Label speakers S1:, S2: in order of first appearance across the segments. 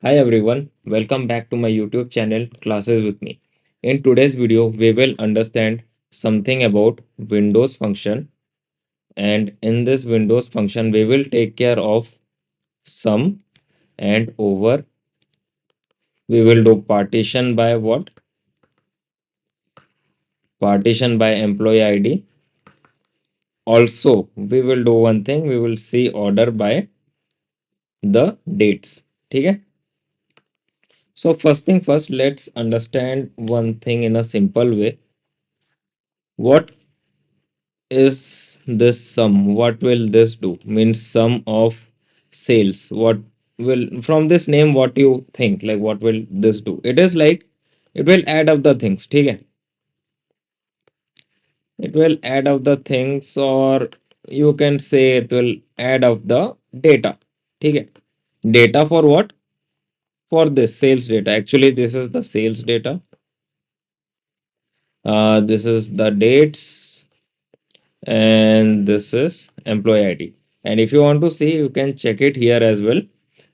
S1: Hi everyone, welcome back to my YouTube channel Classes with me. In today's video, we will understand something about Windows function, and in this Windows function, we will take care of sum and over. We will do partition by what? Partition by employee ID. Also, we will do one thing, we will see order by the dates. Okay? So first thing first, let's understand one thing in a simple way. What is this sum? What will this do? Means sum of sales. What will, from this name, what you think? Like what will this do? It is like it will add up the things. Okay? It will add up the things, or you can say it will add up the data. Okay? Data for what? For this sales data. Actually, this is the sales data. This is the dates, and this is employee ID. And if you want to see, you can check it here as well.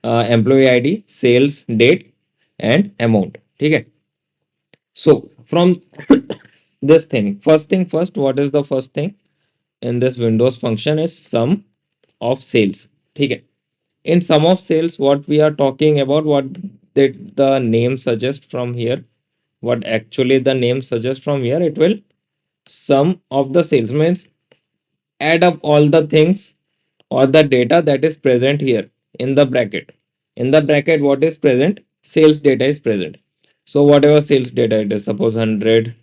S1: Employee ID, sales, date, and amount. Okay. So from first thing first, what is the first thing in this Windows function is sum of sales. Okay. In sum of sales, what we are talking about, what did the name suggest from here? What actually the name suggests from here? It will sum of the sales means add up all the things or the data that is present here in the bracket. In the bracket, what is present? Sales data is present. So whatever sales data it is, suppose 100,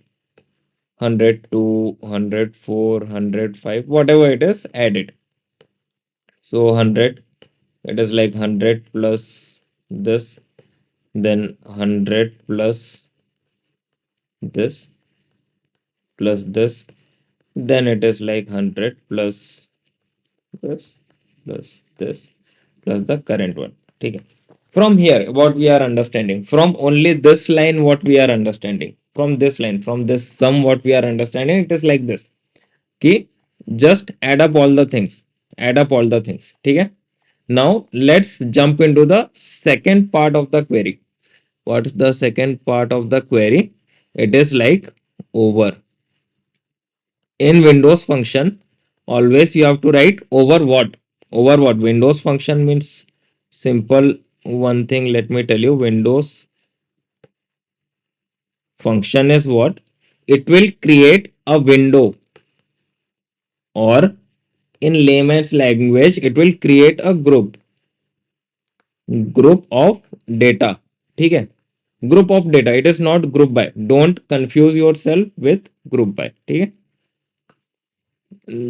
S1: 102, 104, 105, whatever it is, add it. So 100, it is like 100 plus this, then 100 plus this, plus this, then it is like 100 plus this, plus this, plus the current one. Okay. From here, what we are understanding, from only this line, what we are understanding, from this line, from this sum, what we are understanding, it is like this. Okay. Just add up all the things. Add up all the things. Okay. Now let's jump into the second part of the query. What's the second part of the query? It is like over. In Windows function, always you have to write over what? Over what? Windows function means simple one thing. Let me tell you, Windows function is what? It will create a window, or in layman's language, it will create a group of data. ठीक है? Group of data. It is not group by. Don't confuse yourself with group by. ठीक है?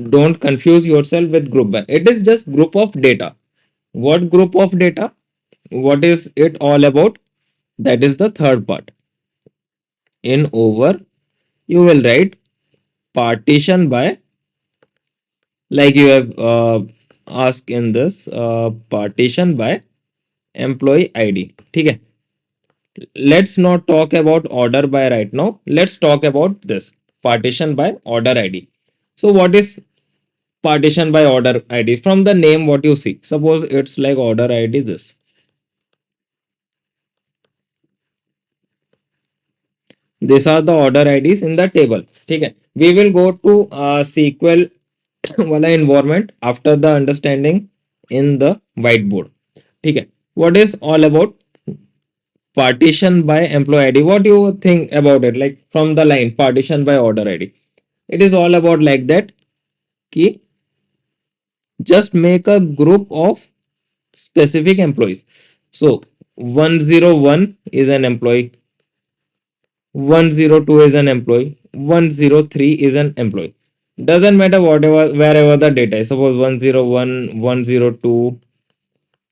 S1: Don't confuse yourself with group by. It is just group of data. What group of data? What is it all about? That is the third part. In over, you will write partition by, like you have asked in this, partition by employee ID. ठीक है? Let's not talk about order by right now. Let's talk about this partition by order ID. So what is partition by order ID? From the name, what you see, suppose it's like order ID this. These are the order IDs in the table. Okay. We will go to SQL wala environment after the understanding in the whiteboard. Okay. What is all about partition by employee ID? What do you think about it? Like from the line partition by order ID. It is all about like that. Key. Just make a group of specific employees. So 101 is an employee, 102 is an employee, 103 is an employee. Doesn't matter whatever, wherever the data is. Suppose 101, 102,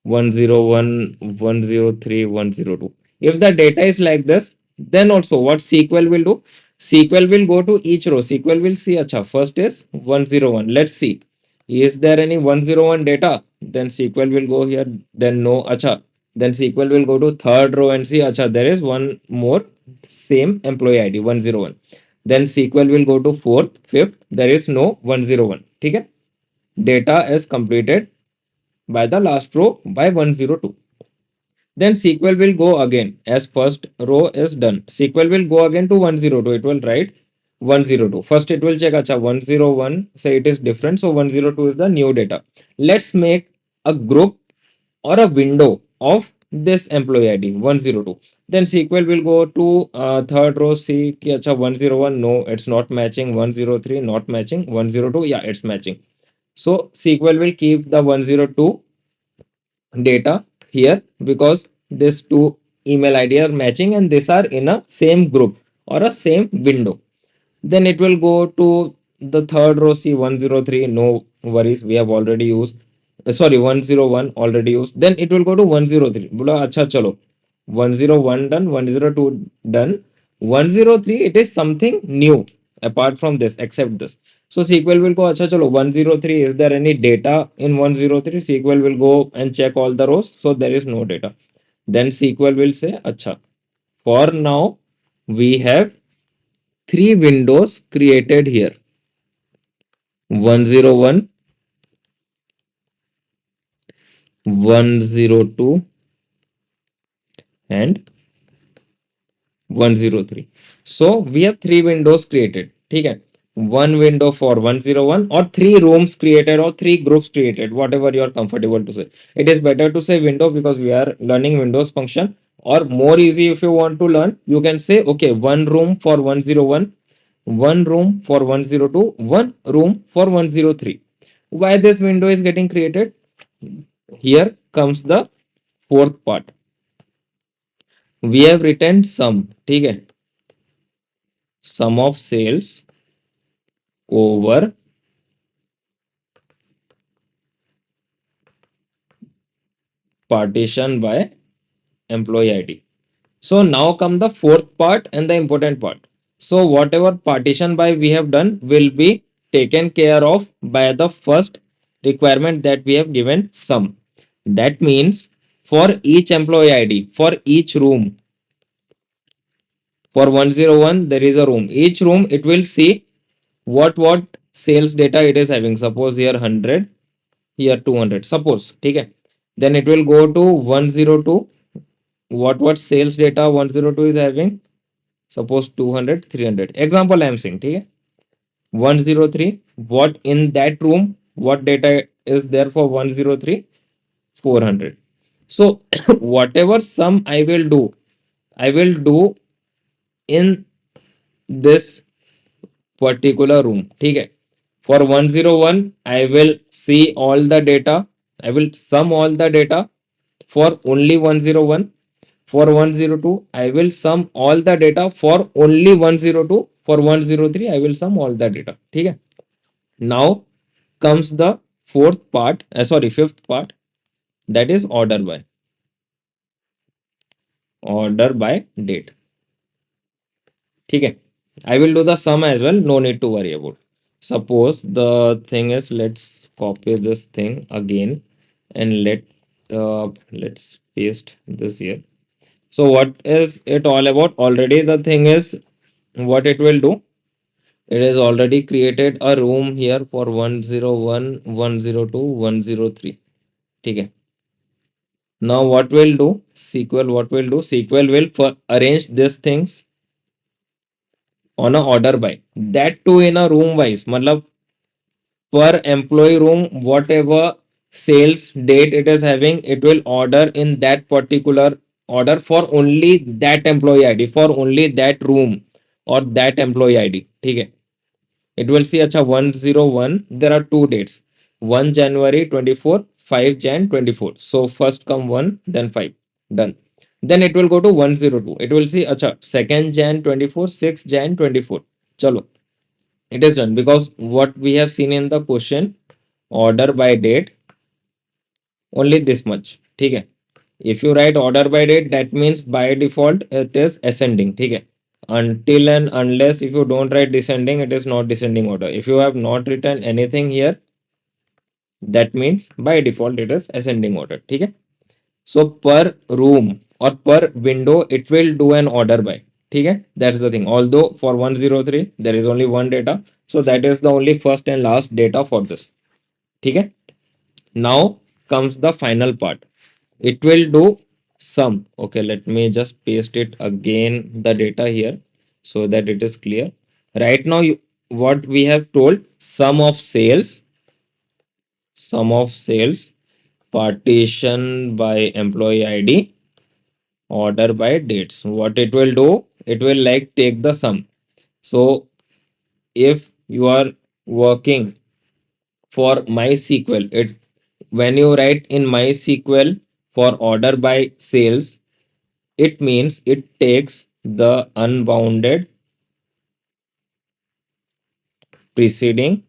S1: 101, 103, 102. If the data is like this, then also what SQL will do? SQL will go to each row. SQL will see, acha, first is 101. Let's see. Is there any 101 data? Then SQL will go here. Then no, acha. Then SQL will go to third row and see, acha, there is one more same employee ID 101. Then SQL will go to fourth, fifth. There is no 101. Okay? Data is completed by the last row by 102. Then SQL will go again as first row is done. SQL will go again to 102. It will write 102. First it will check acha 101, say it is different. So 102 is the new data. Let's make a group or a window of this employee ID 102. Then SQL will go to third row, see ki acha 101, no, it's not matching. 103 not matching. 102, yeah, it's matching. So SQL will keep the 102 data here because these two email ID are matching and these are in a same group or a same window. Then it will go to the third row, see 103, no worries, we have already used. Sorry, 101 already used. Then it will go to 103. Bola, acha chalo. 101 done, 102 done. 103, it is something new apart from this, except this. So SQL will go, acha chalo, 103, is there any data in 103? SQL will go and check all the rows. So there is no data. Then SQL will say, acha, for now, we have three windows created here: 101, 102, and 103. So we have three windows created. Okay. One window for 101, or three rooms created, or three groups created, whatever you are comfortable to say. It is better to say window because we are learning Windows function. Or more easy, if you want to learn, you can say, okay, one room for 101, one room for 102, one room for 103. Why this window is getting created? Here comes the fourth part. We have written sum, ठीक है, sum of sales over partition by employee ID. So now come the fourth part and the important part. So whatever partition by we have done will be taken care of by the first requirement that we have given sum. That means for each employee ID, for each room, for 101 there is a room. Each room it will see what sales data it is having. Suppose here 100, here 200, suppose, okay. Then it will go to 102, what sales data 102 is having, suppose 200, 300, example I am saying, okay. 103, what in that room, what data is there for 103, 400. So whatever sum I will do in this particular room, okay. For 101 I will see all the data, I will sum all the data for only 101. For 102 I will sum all the data for only 102. For 103 I will sum all the data, okay. Now comes the fifth part, that is order by date, ठीक है. I will do the sum as well, no need to worry about. Suppose the thing is, let's copy this thing again and let's paste this here. So what is it all about? Already the thing is, what it will do, it is already created a room here for 101, 102, 103, okay. Now what will do, SQL will arrange these things on a order by, that too in a room wise, matlab per employee room whatever sales date it is having, it will order in that particular order for only that employee ID, for only that room or that employee ID, okay. It will see acha 101, there are two dates, 1 January 24, 5 Jan 24. So first come 1, then 5, done. Then it will go to 102, it will see acha 2nd Jan 24, 6 Jan 24. Chalo, it is done because what we have seen in the question, order by date, only this much, okay. If you write order by date, that means by default it is ascending, okay. Until and unless if you don't write descending, it is not descending order. If you have not written anything here, that means by default it is ascending order, okay. So per room or per window it will do an order by, okay. That's the thing. Although for 103 there is only one data, so that is the only first and last data for this, okay. Now comes the final part. It will do sum. Okay, let me just paste it again, the data here, so that it is clear. Right now, what we have told, sum of sales, partition by employee ID, order by dates. What it will do, it will like take the sum. So if you are working for MySQL, it when you write in MySQL for order by sales, it means it takes the unbounded preceding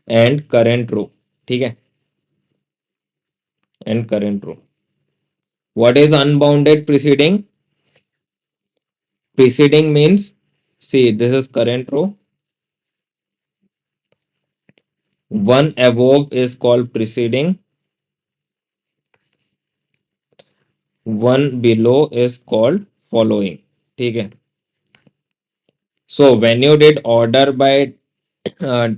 S1: and current row. ठीक है, and current row. What is unbounded preceding? Preceding means, see, this is current row. One above is called preceding, one below is called following. ठीक है. So when you did order by uh,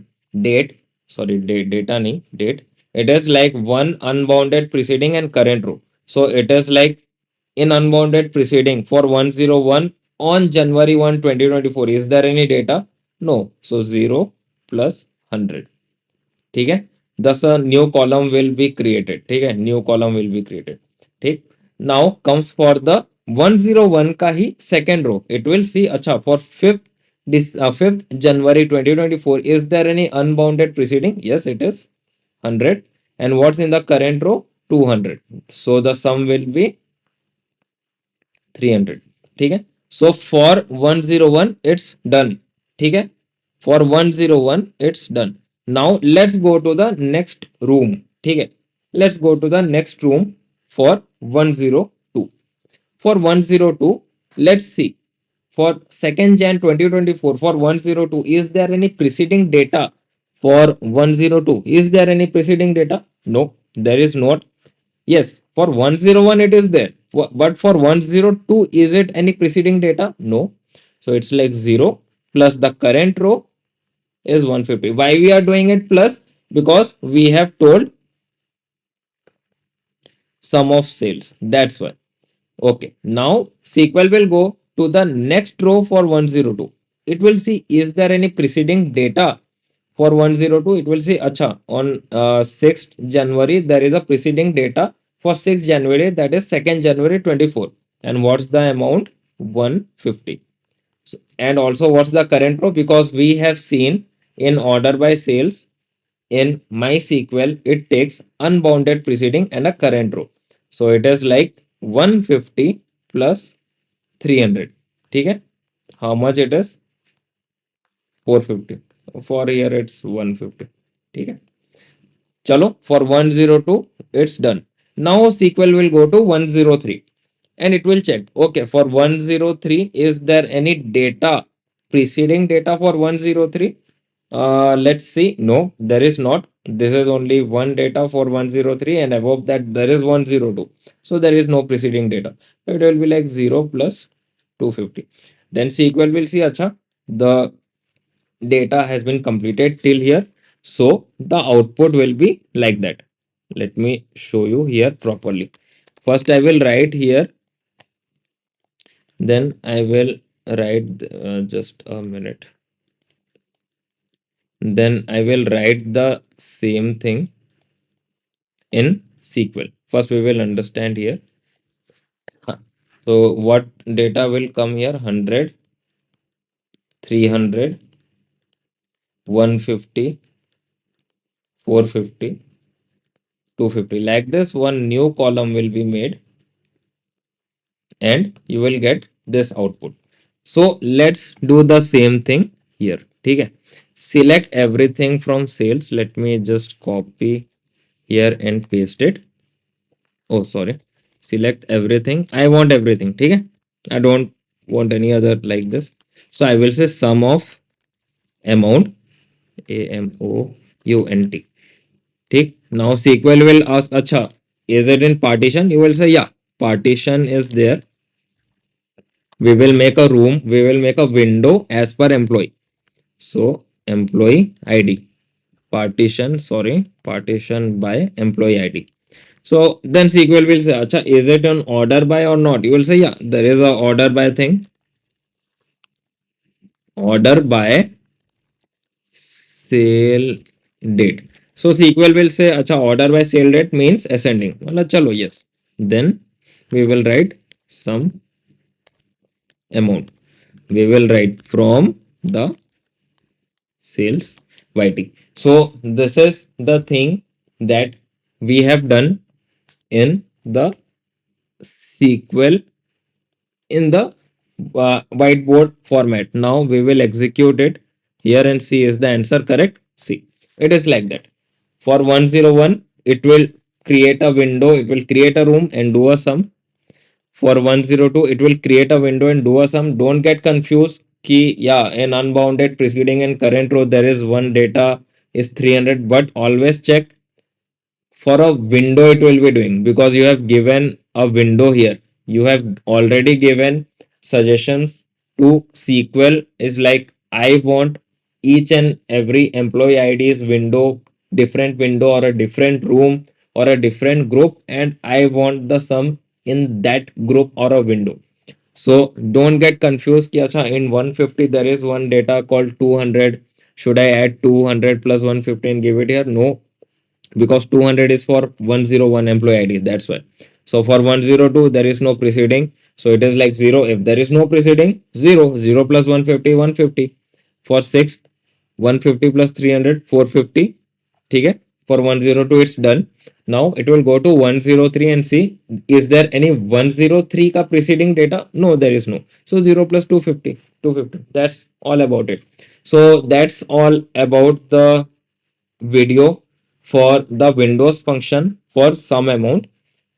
S1: date, sorry, data nahi, date, it is like one unbounded preceding and current row. So it is like in unbounded preceding for 101 on January 1, 2024. Is there any data? No. So 0 plus 100. ठीक है. Thus a new column will be created. ठीक है, new column will be created. ठीक. Now comes for the 101 का ही second row. It will see, अच्छा, for 5th January 2024, is there any unbounded preceding? Yes, it is 100. And what's in the current row? 200. So the sum will be 300. ठीक है. So for 101 it's done. ठीक है. For 101 it's done. Now let's go to the next room. ठीक है. Let's go to the next room for 102. For 102, let's see. For 2nd Jan 2024, for 102, is there any preceding data? For 102, is there any preceding data? No, there is not. Yes, for 101 it is there. But for 102, is it any preceding data? No. So it's like 0 plus the current row is 150. Why we are doing it plus? Because we have told sum of sales. That's why. Okay. Now SQL will go to the next row for 102. It will see, is there any preceding data? For 102, it will say, acha, on 6th January, there is a preceding data for 6th January, that is 2nd January 24. And what's the amount? 150. So, and also, what's the current row? Because we have seen in order by sales in MySQL, it takes unbounded preceding and a current row. So it is like 150 plus 300. Okay? How much it is? 450. For here it's 150. Okay? Chalo, for 102 it's done. Now SQL will go to 103 and it will check. Okay, for 103, is there any data, preceding data for 103? Let's see. No, there is not. This is only one data for 103 and above that there is 102. So there is no preceding data. So it will be like 0 plus 250. Then SQL will see, acha, the data has been completed till here. So the output will be like that. Let me show you here properly. First I will write here, then I will write just a minute. Then I will write the same thing in SQL. First we will understand here. So what data will come here? 100, 300, 150, 450, 250. Like this, one new column will be made and you will get this output. So let's do the same thing here. Okay. Select everything from sales. Let me just copy here and paste it. Oh, sorry. Select everything. I want everything. Okay. I don't want any other like this. So I will say sum of amount, AMOUNT. ठीक. Now SQL will ask, acha, is it in partition? You will say, yeah, partition is there. We will make a room, we will make a window as per employee. So employee ID, partition by employee ID. So then SQL will say, acha, is it an order by or not? You will say, yeah, there is a order by thing. Order by sale date. So SQL will say, acha, order by sale date means ascending. Well, chalo, yes. Then we will write some amount. We will write from the sales YT. So this is the thing that we have done in the SQL in the whiteboard format. Now we will execute it here and see is the answer correct. See, it is like that. For 101, it will create a window, it will create a room and do a sum. For 102, it will create a window and do a sum. Don't get confused. Key, yeah, in unbounded preceding and current row, there is one data is 300, but always check for a window it will be doing because you have given a window here. You have already given suggestions to SQL is like I want each and every employee ID's window, different window or a different room or a different group, and I want the sum in that group or a window. So don't get confused ki acha in 150 there is one data called 200. Should I add 200 plus 150 and give it here? No, because 200 is for 101 employee ID. That's why. So for 102, there is no preceding. So it is like 0. If there is no preceding, 0. 0 plus 150, 150. For 6, 150 plus 300, 450. Okay? For 102, it's done. Now it will go to 103 and see is there any 103 ka preceding data? No, there is no. So 0 plus 250, 250. That's all about it. So that's all about the video for the Windows function for some amount.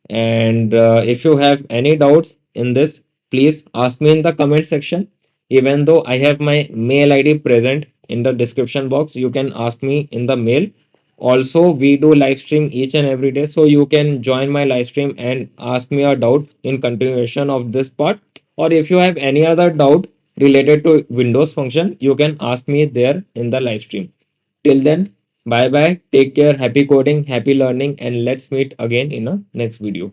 S1: And if you have any doubts in this, please ask me in the comment section. Even though I have my mail ID present in the description box, you can ask me in the mail. Also, we do live stream each and every day, so you can join my live stream and ask me a doubt in continuation of this part. Or if you have any other doubt related to Windows function, you can ask me there in the live stream. Till then, bye bye. Take care. Happy coding, happy learning, and let's meet again in a next video.